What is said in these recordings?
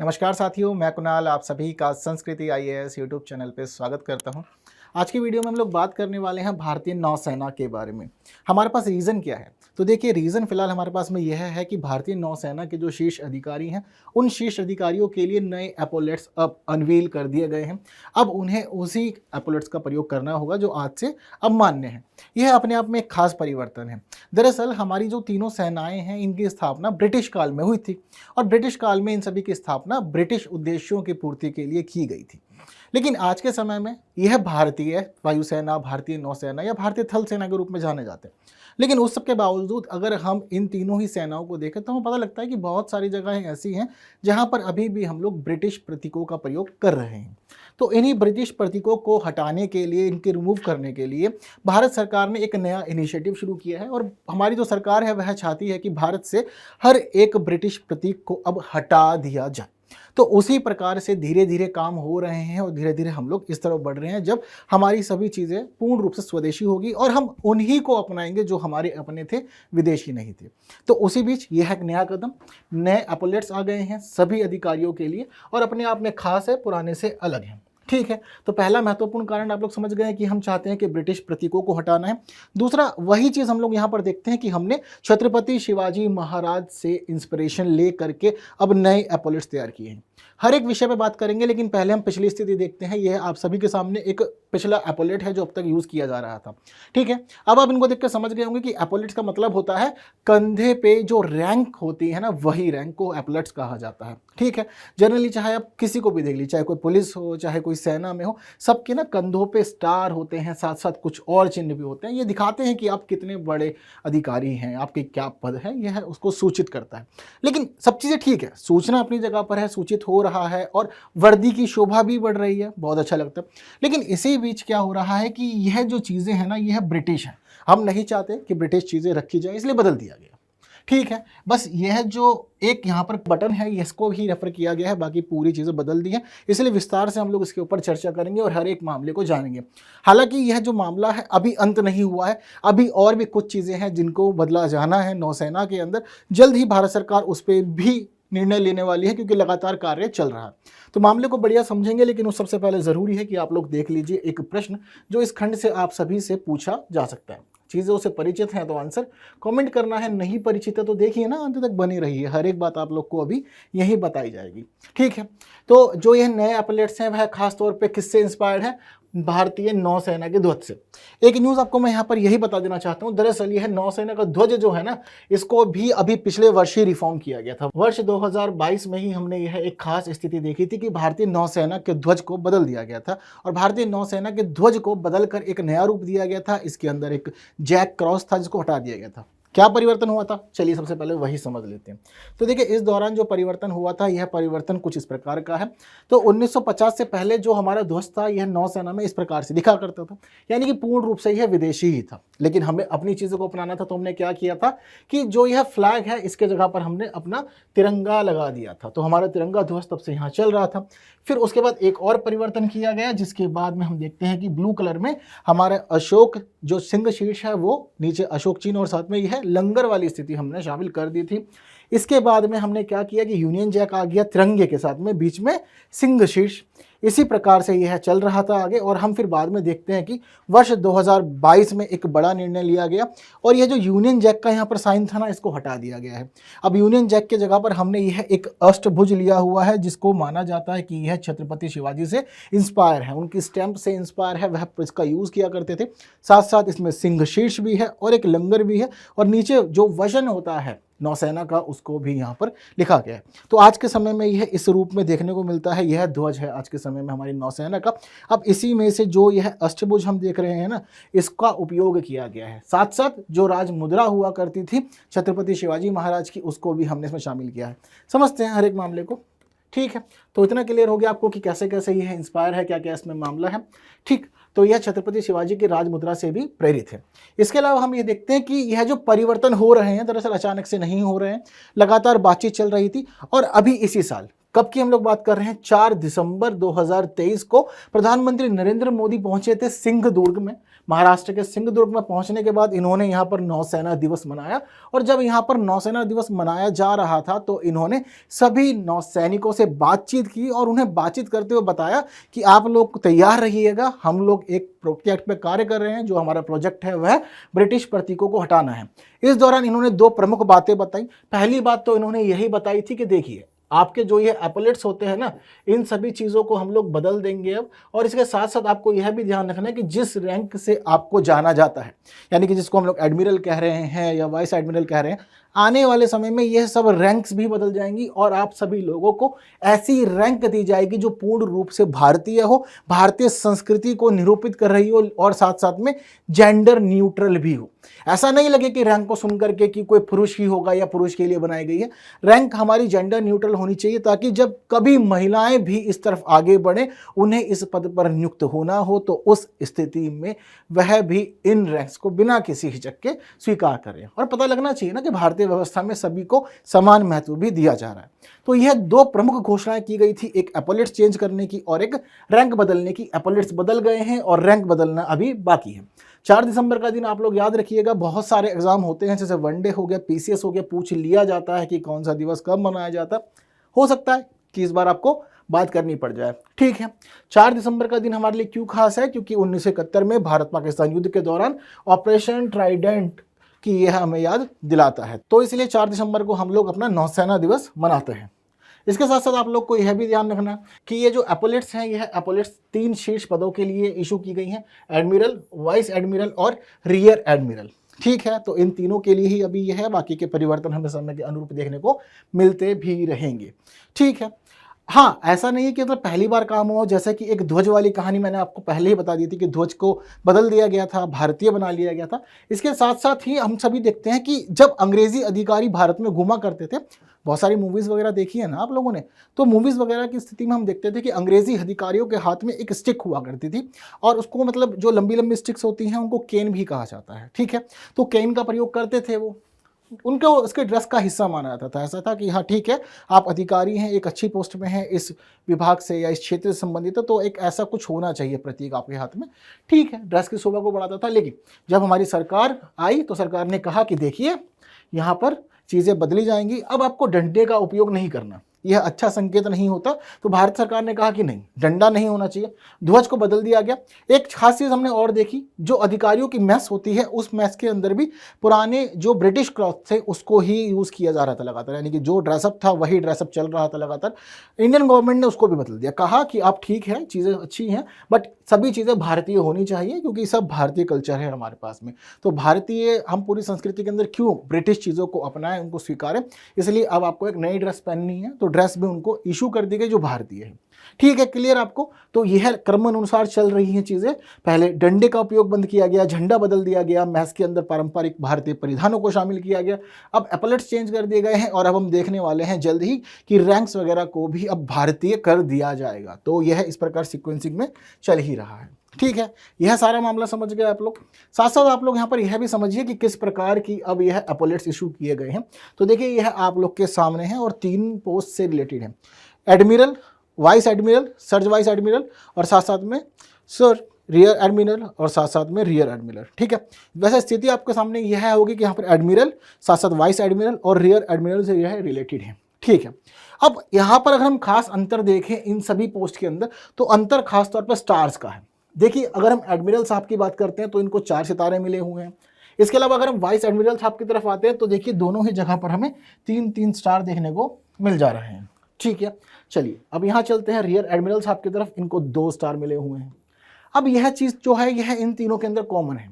नमस्कार साथियों, मैं कुणाल आप सभी का संस्कृति आईएएस यूट्यूब चैनल पे स्वागत करता हूं। आज की वीडियो में हम लोग बात करने वाले हैं भारतीय नौसेना के बारे में। हमारे पास रीज़न क्या है? तो देखिए, रीज़न फिलहाल हमारे पास में यह है कि भारतीय नौसेना के जो शीर्ष अधिकारी हैं, उन शीर्ष अधिकारियों के लिए नए एपोलेट्स अब अनवील कर दिए गए हैं। अब उन्हें उसी एपोलेट्स का प्रयोग करना होगा जो आज से अब मान्य है। यह अपने आप में एक खास परिवर्तन है। दरअसल हमारी जो तीनों सेनाएं हैं, इनकी स्थापना ब्रिटिश काल में हुई थी और ब्रिटिश काल में इन सभी की स्थापना ब्रिटिश उद्देश्यों की पूर्ति के लिए की गई थी। लेकिन आज के समय में यह भारतीय वायुसेना, भारतीय नौसेना या भारतीय थल सेना के रूप में जाने जाते हैं। लेकिन उस सब के बावजूद अगर हम इन तीनों ही सेनाओं को देखें तो हमें पता लगता है कि बहुत सारी जगहें ऐसी हैं जहां पर अभी भी हम लोग ब्रिटिश प्रतीकों का प्रयोग कर रहे हैं। तो इन्हीं ब्रिटिश प्रतीकों को हटाने के लिए, इनके रिमूव करने के लिए भारत सरकार ने एक नया इनिशिएटिव शुरू किया है और हमारी जो सरकार है वह चाहती है कि भारत से हर एक ब्रिटिश प्रतीक को अब हटा दिया जाए। तो उसी प्रकार से धीरे धीरे काम हो रहे हैं और धीरे धीरे हम लोग इस तरफ बढ़ रहे हैं जब हमारी सभी चीज़ें पूर्ण रूप से स्वदेशी होगी और हम उन्हीं को अपनाएंगे जो हमारे अपने थे, विदेशी नहीं थे। तो उसी बीच यह एक नया कदम, नए एपोलेट्स आ गए हैं सभी अधिकारियों के लिए और अपने आप में खास है, पुराने से अलग है। ठीक है, तो पहला महत्वपूर्ण कारण आप लोग समझ गए हैं कि हम चाहते हैं कि ब्रिटिश प्रतीकों को हटाना है। दूसरा, वही चीज़ हम लोग यहाँ पर देखते हैं कि हमने छत्रपति शिवाजी महाराज से इंस्पिरेशन ले करके अब नए एपोलेट्स तैयार किए हैं। हर एक विषय पे बात करेंगे, लेकिन पहले हम पिछली स्थिति देखते हैं। यह आप सभी के सामने एक पिछला एपोलेट है जो अब तक यूज़ किया जा रहा था। ठीक है, अब आप इनको देख कर समझ गए होंगे कि एपोलेट्स का मतलब होता है कंधे पे जो रैंक होती है ना, वही रैंक को एपोलेट्स कहा जाता है। ठीक है, जनरली चाहे आप किसी को भी देख लीजिए, चाहे कोई पुलिस हो, चाहे कोई सेना में हो, सबके ना कंधों पे स्टार होते हैं, साथ साथ कुछ और चिन्ह भी होते हैं। ये दिखाते हैं कि आप कितने बड़े अधिकारी हैं, आपके क्या पद है, यह उसको सूचित करता है। लेकिन सब चीज़ें ठीक है, सूचना अपनी जगह पर है, सूचित हो रहा है और वर्दी की शोभा भी बढ़ रही है, बहुत अच्छा लगता है। लेकिन इसी बीच क्या हो रहा है कि यह जो चीज़ें हैं ना, यह ब्रिटिश है। हम नहीं चाहते कि ब्रिटिश चीज़ें रखी जाए, इसलिए बदल दिया गया। ठीक है, बस यह जो एक यहाँ पर बटन है इसको ही रेफर किया गया है, बाकी पूरी चीज़ें बदल दी हैं। इसलिए विस्तार से हम लोग इसके ऊपर चर्चा करेंगे और हर एक मामले को जानेंगे। हालांकि यह जो मामला है अभी अंत नहीं हुआ है, अभी और भी कुछ चीज़ें हैं जिनको बदला जाना है नौसेना के अंदर। जल्द ही भारत सरकार उस पर भी निर्णय लेने वाली है क्योंकि लगातार कार्य चल रहा है। तो मामले को बढ़िया समझेंगे, लेकिन उस सबसे पहले ज़रूरी है कि आप लोग देख लीजिए एक प्रश्न जो इस खंड से आप सभी से पूछा जा सकता है। चीज़ें उससे परिचित हैं तो आंसर कमेंट करना है, नहीं परिचित है तो देखिए ना, अंत तक बनी रही है, हर एक बात आप लोग को अभी यही बताई जाएगी। ठीक है, तो जो यह नए एपोलेट्स हैं वह खास तौर पे किससे इंस्पायर्ड है? भारतीय नौसेना के ध्वज से। एक न्यूज़ आपको मैं यहाँ पर यही बता देना चाहता हूँ, दरअसल यह नौसेना का ध्वज जो है ना, इसको भी अभी पिछले वर्ष ही रिफॉर्म किया गया था। वर्ष 2022 में ही हमने यह एक खास स्थिति देखी थी कि भारतीय नौसेना के ध्वज को बदल दिया गया था और भारतीय नौसेना के ध्वज को बदलकर एक नया रूप दिया गया था। इसके अंदर एक जैक क्रॉस था जिसको हटा दिया गया था। क्या परिवर्तन हुआ था, चलिए सबसे पहले वही समझ लेते हैं। तो देखिए, इस दौरान जो परिवर्तन हुआ था, यह परिवर्तन कुछ इस प्रकार का है। तो 1950 से पहले जो हमारा ध्वज था, यह नौसेना में इस प्रकार से दिखा करता था, यानी कि पूर्ण रूप से यह विदेशी ही था। लेकिन हमें अपनी चीज़ों को अपनाना था, तो हमने क्या किया था कि जो यह फ्लैग है इसके जगह पर हमने अपना तिरंगा लगा दिया था। तो हमारा तिरंगा ध्वज तब से यहाँ चल रहा था। फिर उसके बाद एक और परिवर्तन किया गया, जिसके बाद में हम देखते हैं कि ब्लू कलर में हमारे अशोक जो सिंह शीर्ष है वो नीचे अशोक चिन्ह और साथ में यह लंगर वाली स्थिति हमने शामिल कर दी थी। इसके बाद में हमने क्या किया कि यूनियन जैक आ गया तिरंगे के साथ में, बीच में सिंह शीर्ष। इसी प्रकार से यह चल रहा था आगे और हम फिर बाद में देखते हैं कि वर्ष 2022 में एक बड़ा निर्णय लिया गया और यह जो यूनियन जैक का यहाँ पर साइन था ना, इसको हटा दिया गया है। अब यूनियन जैक के जगह पर हमने यह एक अष्टभुज लिया हुआ है, जिसको माना जाता है कि यह छत्रपति शिवाजी से इंस्पायर है, उनकी स्टैंप से इंस्पायर है, वह इसका यूज़ किया करते थे। साथ साथ इसमें सिंह शीर्ष भी है और एक लंगर भी है और नीचे जो वजन होता है नौसेना का उसको भी यहाँ पर लिखा गया है। तो आज के समय में यह इस रूप में देखने को मिलता है, यह ध्वज है आज के समय में हमारी नौसेना का। अब इसी में से जो यह अष्टभुज हम देख रहे हैं ना, इसका उपयोग किया गया है। साथ साथ जो राज मुद्रा हुआ करती थी छत्रपति शिवाजी महाराज की, उसको भी हमने इसमें शामिल किया है। समझते हैं हर एक मामले को। ठीक है, तो इतना क्लियर हो गया आपको कि कैसे कैसे यह इंस्पायर है, क्या क्या इसमें मामला है। ठीक, तो यह छत्रपति शिवाजी की राजमुद्रा से भी प्रेरित है। इसके अलावा हम ये देखते हैं कि यह जो परिवर्तन हो रहे हैं, दरअसल अचानक से नहीं हो रहे हैं, लगातार बातचीत चल रही थी। और अभी इसी साल, कब की हम लोग बात कर रहे हैं, 4 दिसंबर 2023 को प्रधानमंत्री नरेंद्र मोदी पहुंचे थे सिंहदुर्ग में। महाराष्ट्र के सिंधुदुर्ग में पहुंचने के बाद इन्होंने यहाँ पर नौसेना दिवस मनाया, और जब यहाँ पर नौसेना दिवस मनाया जा रहा था तो इन्होंने सभी नौसैनिकों से बातचीत की और उन्हें बातचीत करते हुए बताया कि आप लोग तैयार रहिएगा, हम लोग एक प्रोजेक्ट पे कार्य कर रहे हैं, जो हमारा प्रोजेक्ट है वह ब्रिटिश प्रतीकों को हटाना है। इस दौरान इन्होंने दो प्रमुख बातें बताई। पहली बात तो इन्होंने यही बताई थी कि देखिए, आपके जो ये एपोलेट्स होते हैं ना, इन सभी चीज़ों को हम लोग बदल देंगे अब, और इसके साथ साथ आपको यह भी ध्यान रखना है कि जिस रैंक से आपको जाना जाता है, यानी कि जिसको हम लोग एडमिरल कह रहे हैं या वाइस एडमिरल कह रहे हैं, आने वाले समय में यह सब रैंक्स भी बदल जाएंगी और आप सभी लोगों को ऐसी रैंक दी जाएगी जो पूर्ण रूप से भारतीय हो, भारतीय संस्कृति को निरूपित कर रही हो, और साथ साथ में जेंडर न्यूट्रल भी हो। ऐसा नहीं लगे कि रैंक को सुन करके कि कोई पुरुष ही होगा या पुरुष के लिए बनाई गई है। रैंक हमारी जेंडर न्यूट्रल होनी चाहिए, ताकि जब कभी महिलाएं भी इस तरफ आगे बढ़े, उन्हें इस पद पर नियुक्त होना हो, तो उस स्थिति में वह भी इन रैंक्स को बिना किसी हिचक के स्वीकार करें। और पता लगना चाहिए ना कि भारतीय व्यवस्था में सभी को समान महत्व भी दिया जा रहा है। तो यह दो प्रमुख घोषणाएं की गई थी, एक एपोलेट्स चेंज करने की और एक रैंक बदलने की। एपोलेट्स बदल गए हैं और रैंक बदलना अभी बाकी है। 4 दिसंबर का दिन आप लोग याद रखिएगा, बहुत सारे एग्जाम होते हैं, जैसे वनडे हो गया, पीसीएस हो गया, पूछ लिया जाता है कि कौन सा दिवस कब मनाया जाता है। हो सकता है कि इस बार आपको बात करनी पड़ जाए, ठीक है। 4 दिसंबर का दिन हमारे लिए क्यों खास है? क्योंकि 1971 में भारत पाकिस्तान युद्ध के दौरान ऑपरेशन ट्राइडेंट की यह हमें याद दिलाता है, तो इसलिए 4 दिसंबर को हम लोग अपना नौसेना दिवस मनाते हैं। इसके साथ साथ आप लोग को यह भी ध्यान रखना कि ये जो एपोलेट्स हैं, यह एपोलेट्स 3 शीर्ष पदों के लिए इशू की गई हैं, एडमिरल, वाइस एडमिरल और रियर एडमिरल, ठीक है। तो इन तीनों के लिए ही अभी यह है, बाकी के परिवर्तन हमें समय के अनुरूप देखने को मिलते भी रहेंगे, ठीक है। हाँ, ऐसा नहीं है कि मतलब पहली बार काम हुआ, जैसे कि एक ध्वज वाली कहानी मैंने आपको पहले ही बता दी थी कि ध्वज को बदल दिया गया था, भारतीय बना लिया गया था। इसके साथ साथ ही हम सभी देखते हैं कि जब अंग्रेजी अधिकारी भारत में घुमा करते थे, बहुत सारी मूवीज़ वगैरह देखी है ना आप लोगों ने, तो मूवीज़ वगैरह की स्थिति में हम देखते थे कि अंग्रेजी अधिकारियों के हाथ में एक स्टिक हुआ करती थी, और उसको मतलब जो लंबी लंबी स्टिक्स होती हैं उनको केन भी कहा जाता है, ठीक है। तो केन का प्रयोग करते थे वो, उनको उसके ड्रेस का हिस्सा माना जाता था। ऐसा था कि हाँ ठीक है, आप अधिकारी हैं, एक अच्छी पोस्ट में हैं, इस विभाग से या इस क्षेत्र से संबंधित है, तो एक ऐसा कुछ होना चाहिए प्रतीक आपके हाथ में, ठीक है। ड्रेस की शोभा को बढ़ाता था। लेकिन जब हमारी सरकार आई तो सरकार ने कहा कि देखिए, यहाँ पर चीज़ें बदली जाएंगी, अब आपको डंडे का उपयोग नहीं करना, यह अच्छा संकेत नहीं होता। तो भारत सरकार ने कहा कि नहीं, डंडा नहीं होना चाहिए, ध्वज को बदल दिया गया। एक खास चीज़ हमने और देखी, जो अधिकारियों की मैस होती है, उस मैस के अंदर भी पुराने जो ब्रिटिश क्लॉथ थे उसको ही यूज़ किया जा रहा था लगातार, यानी कि जो ड्रेसअप था वही ड्रेसअप चल रहा था लगातार। इंडियन गवर्नमेंट ने उसको भी बदल दिया, कहा कि आप ठीक है, चीज़ें अच्छी हैं, बट सभी चीज़ें भारतीय होनी चाहिए, क्योंकि सब भारतीय कल्चर है हमारे पास में। तो भारतीय, हम पूरी संस्कृति के अंदर क्यों ब्रिटिश चीज़ों को अपनाएं, उनको स्वीकारें, इसलिए अब आपको एक नई ड्रेस पहननी है, तो ड्रेस भी उनको इशू कर दी गई जो भारतीय है, ठीक है। क्लियर आपको? तो यह क्रम अनुसार चल रही हैं चीज़ें। पहले डंडे का उपयोग बंद किया गया, झंडा बदल दिया गया, मैस के अंदर पारंपरिक भारतीय परिधानों को शामिल किया गया, अब एपोलेट्स चेंज कर दिए गए हैं, और अब हम देखने वाले हैं जल्द ही कि रैंक्स वगैरह को भी अब भारतीय कर दिया जाएगा। तो यह इस प्रकार सीक्वेंसिंग में चल ही रहा है, ठीक है। यह सारा मामला समझ गए आप लोग। साथ साथ आप लोग यहाँ पर यह भी समझिए कि किस प्रकार की अब यह एपोलेट्स इशू किए गए हैं। तो देखिए, यह आप लोग के सामने है और 3 पोस्ट से रिलेटेड है, admiral, vice admiral, surge vice admiral, और साथ साथ में सर रियर एडमिरल, और साथ साथ में रियर एडमिरल, ठीक है। वैसे स्थिति आपके सामने यह होगी कि यहाँ पर एडमिरल, साथ साथ वाइस एडमिरल और रियर एडमिरल से यह रिलेटेड है, ठीक है। अब यहाँ पर अगर हम खास अंतर देखें इन सभी पोस्ट के अंदर, तो अंतर खास तौर पर स्टार्स का है। देखिए, अगर हम एडमिरल साहब की बात करते हैं तो इनको 4 सितारे मिले हुए हैं। इसके अलावा अगर हम वाइस एडमिरल साहब की तरफ आते हैं तो देखिए, दोनों ही जगह पर हमें 3-3 स्टार देखने को मिल जा रहे हैं, ठीक है। चलिए, अब यहाँ चलते हैं रियर एडमिरल साहब की तरफ, इनको 2 स्टार मिले हुए हैं। अब यह चीज़ जो है, यह इन तीनों के अंदर कॉमन है।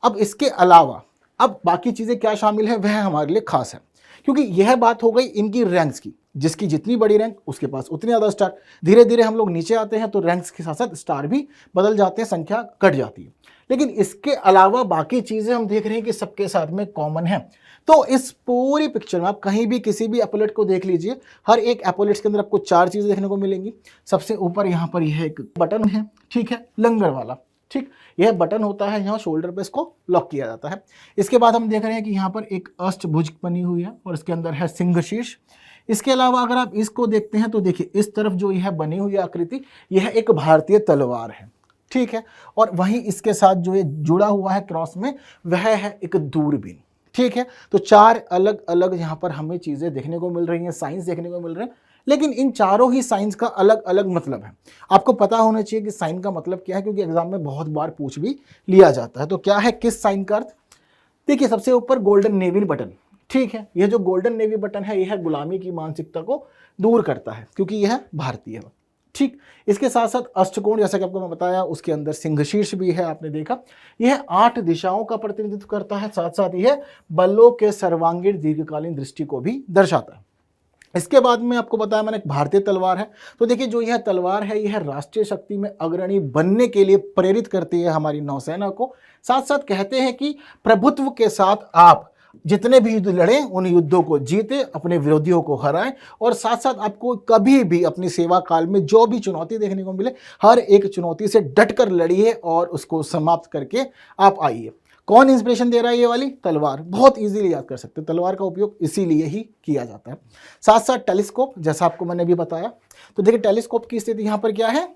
अब इसके अलावा अब बाकी चीज़ें क्या शामिल है, वह हमारे लिए खास है, क्योंकि यह बात हो गई इनकी रैंक्स की। जिसकी जितनी बड़ी रैंक, उसके पास उतने ज़्यादा स्टार। धीरे धीरे हम लोग नीचे आते हैं तो रैंक्स के साथ साथ स्टार भी बदल जाते हैं, संख्या घट जाती है। लेकिन इसके अलावा बाकी चीज़ें हम देख रहे हैं कि सबके साथ में कॉमन है। तो इस पूरी पिक्चर में आप कहीं भी किसी भी एपोलेट को देख लीजिए, हर एक एपोलेट्स के अंदर आपको 4 चीज़ें देखने को मिलेंगी। सबसे ऊपर यहाँ पर यह एक बटन है, ठीक है, लंगर वाला, ठीक। यह बटन होता है, यहाँ शोल्डर पे इसको लॉक किया जाता है। इसके बाद हम देख रहे हैं कि यहाँ पर एक अष्टभुज बनी हुई है और इसके अंदर है सिंह शीर्ष। इसके अलावा अगर आप इसको देखते हैं तो देखिए, इस तरफ जो यह बनी हुई आकृति, यह एक भारतीय तलवार है, ठीक है। और वहीं इसके साथ जो ये जुड़ा हुआ है क्रॉस में, वह है एक दूरबीन। ठीक है, तो चार अलग अलग यहाँ पर हमें चीजें देखने को मिल रही हैं, साइंस देखने को मिल रहे हैं, लेकिन इन चारों ही साइंस का अलग अलग मतलब है। आपको पता होना चाहिए कि साइन का मतलब क्या है, क्योंकि एग्जाम में बहुत बार पूछ भी लिया जाता है। तो क्या है किस साइन का अर्थ? देखिए, सबसे ऊपर गोल्डन नेवी बटन। ठीक है, यह जो गोल्डन नेवी बटन है, यह गुलामी की मानसिकता को दूर करता है, क्योंकि यह भारतीय है। ठीक, इसके साथ साथ अष्टकोण, जैसा कि आपको मैं बताया, उसके अंदर सिंह शीर्ष भी है, आपने देखा। यह 8 दिशाओं का प्रतिनिधित्व करता है, साथ साथ यह बलों के सर्वांगीण दीर्घकालीन दृष्टि को भी दर्शाता है। इसके बाद में आपको बताया मैंने, एक भारतीय तलवार है। तो देखिए, जो यह तलवार है, यह राष्ट्रीय शक्ति में अग्रणी बनने के लिए प्रेरित करती है हमारी नौसेना को। साथ साथ कहते हैं कि प्रभुत्व के साथ आप जितने भी युद्ध लड़ें, उन युद्धों को जीते, अपने विरोधियों को हराएं, और साथ साथ आपको कभी भी अपनी सेवा काल में जो भी चुनौती देखने को मिले, हर एक चुनौती से डटकर लड़िए और उसको समाप्त करके आप आइए। कौन इंस्पिरेशन दे रहा है? ये वाली तलवार। बहुत इजीली याद कर सकते हैं, तलवार का उपयोग इसीलिए ही किया जाता है। साथ साथ टेलीस्कोप, जैसा आपको मैंने भी बताया। तो देखिए, टेलीस्कोप की स्थिति यहाँ पर क्या है?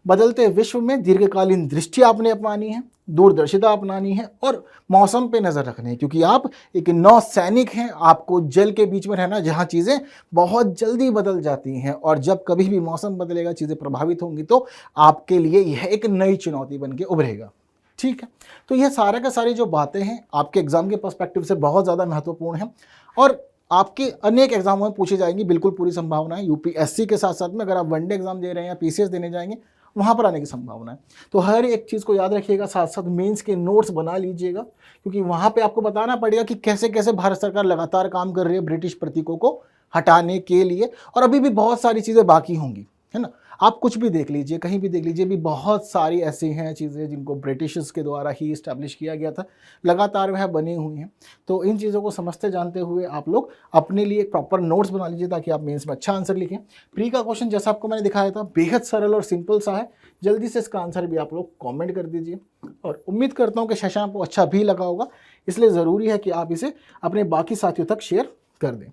बदलते विश्व में दीर्घकालीन दृष्टि आपने अपनानी है, दूरदर्शिता अपनानी है, और मौसम पे नजर रखनी है, क्योंकि आप एक नौ सैनिक हैं। आपको जल के बीच में रहना, जहां चीजें बहुत जल्दी बदल जाती हैं, और जब कभी भी मौसम बदलेगा, चीजें प्रभावित होंगी, तो आपके लिए यह एक नई चुनौती बन के उभरेगा। ठीक है, तो यह सारा का सारी जो बातें हैं, आपके एग्जाम के पर्सपेक्टिव से बहुत ज़्यादा महत्वपूर्ण है, और आपके अनेक एग्जामों में पूछी जाएंगी, बिल्कुल पूरी संभावना है। यूपीएससी के साथ साथ में अगर आप वनडे एग्जाम दे रहे हैं या पीसीएस देने जाएंगे, वहाँ पर आने की संभावना है। तो हर एक चीज़ को याद रखिएगा, साथ साथ मेंस के नोट्स बना लीजिएगा, क्योंकि वहाँ पे आपको बताना पड़ेगा कि कैसे कैसे भारत सरकार लगातार काम कर रही है ब्रिटिश प्रतीकों को हटाने के लिए, और अभी भी बहुत सारी चीज़ें बाकी होंगी, है ना। आप कुछ भी देख लीजिए, कहीं भी देख लीजिए, भी बहुत सारी ऐसी हैं चीज़ें जिनको ब्रिटिशर्स के द्वारा ही इस्टेब्लिश किया गया था, लगातार वह बनी हुई हैं। तो इन चीज़ों को समझते जानते हुए आप लोग अपने लिए प्रॉपर नोट्स बना लीजिए, ताकि आप मेंस में अच्छा आंसर लिखें। प्री का क्वेश्चन जैसा आपको मैंने दिखाया था, बेहद सरल और सिंपल सा है। जल्दी से इसका आंसर भी आप लोग कॉमेंट कर दीजिए, और उम्मीद करता हूँ कि सेशन आपको अच्छा भी लगा होगा। इसलिए ज़रूरी है कि आप इसे अपने बाकी साथियों तक शेयर कर दें।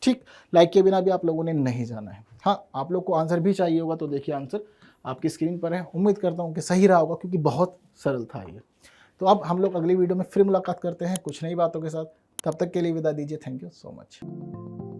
ठीक, लाइक के बिना भी आप लोगों ने नहीं जाना है। हाँ, आप लोग को आंसर भी चाहिए होगा, तो देखिए आंसर आपकी स्क्रीन पर है। उम्मीद करता हूँ कि सही रहा होगा, क्योंकि बहुत सरल था ये। तो अब हम लोग अगली वीडियो में फिर मुलाकात करते हैं कुछ नई बातों के साथ। तब तक के लिए विदा दीजिए। Thank you so much.